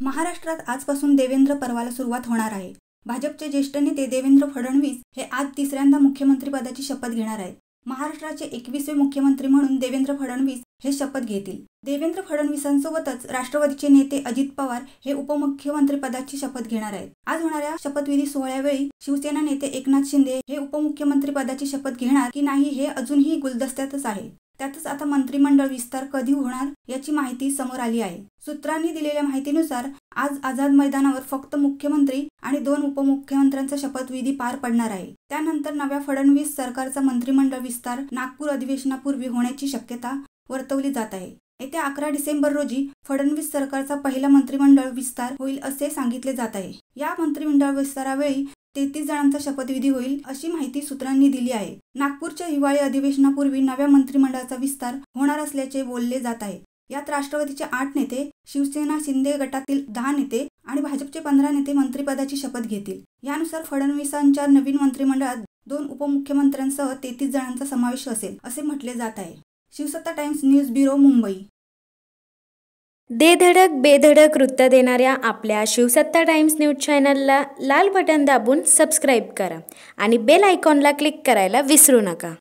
महाराष्ट्रात आजपासून देवेंद्र पर्वाला सुरुवात होणार आहे। भाजपचे ज्येष्ठ नेते देवेंद्र फडणवीस हे आज तिसऱ्यांदा मुख्यमंत्रीपदाची शपथ घेणार आहेत। महाराष्ट्राचे 21वे मुख्यमंत्री म्हणून देवेंद्र फडणवीस हे शपथ घेतील। देवेंद्र फडणवीसांसोबतच राष्ट्रवादीचे नेते अजित पवार हे उपमुख्यमंत्रीपदाची शपथ घेणार आहेत। आज होणाऱ्या शपथविधी सोहळ्यावेळी शिवसेना नेते एकनाथ शिंदे हे उपमुख्यमंत्रीपदाची शपथ घेणार की नाही हे अजूनही गुलदस्त्यातच आहे। त्यातच आता मंत्रिमंडळ विस्तार कधी होणार याची माहिती समोर आली आहे। सूत्रांनी दिलेल्या माहितीनुसार आज आझाद मैदानावर फक्त मुख्यमंत्री आणि 2 उपमुख्यमंत्र्यांचा शपथविधी पार पडणार आहे। त्यानंतर नव्या फडणवीस सरकारचा मंत्रिमंडळ विस्तार नागपूर अधिवेशनापूर्वी होण्याची शक्यता वर्तवली जात आहे। येत्या 11 डिसेंबर रोजी फडणवीस सरकारचा पहिला मंत्रिमंडळ विस्तार होईल असे सांगितले जात आहे। या मंत्रिमंडळ विस्तारावेळी 33 जणांचा शपथविधी होईल अशी माहिती सूत्रांनी दिली आहे। नागपूरच्या हिवाळी अधिवेशनापूर्वी नव्या मंत्रिमंडळाचा विस्तार होणार असल्याचे बोलले जात आहे। यात राष्ट्रवादीचे 8 नेते, शिवसेना शिंदे गटातील 10 नेते आणि भाजपचे 15 नेते मंत्रिपदाची शपथ घेतील। यानुसार फडणवीसांच्या नवीन मंत्रिमंडळात 2 उपमुख्यमंत्र्यांसह 33 जणांचा समावेश असेल असे म्हटले जात आहे। शिवसत्ता टाइम्स न्यूज ब्युरो, मुंबई। दे धडक बेधडक वृत्त देणाऱ्या आपल्या शिवसत्ता टाइम्स न्यूज चॅनलला लाल बटन दाबून सबस्क्राईब करा आणि बेल आयकॉनला क्लिक करायला विसरू नका।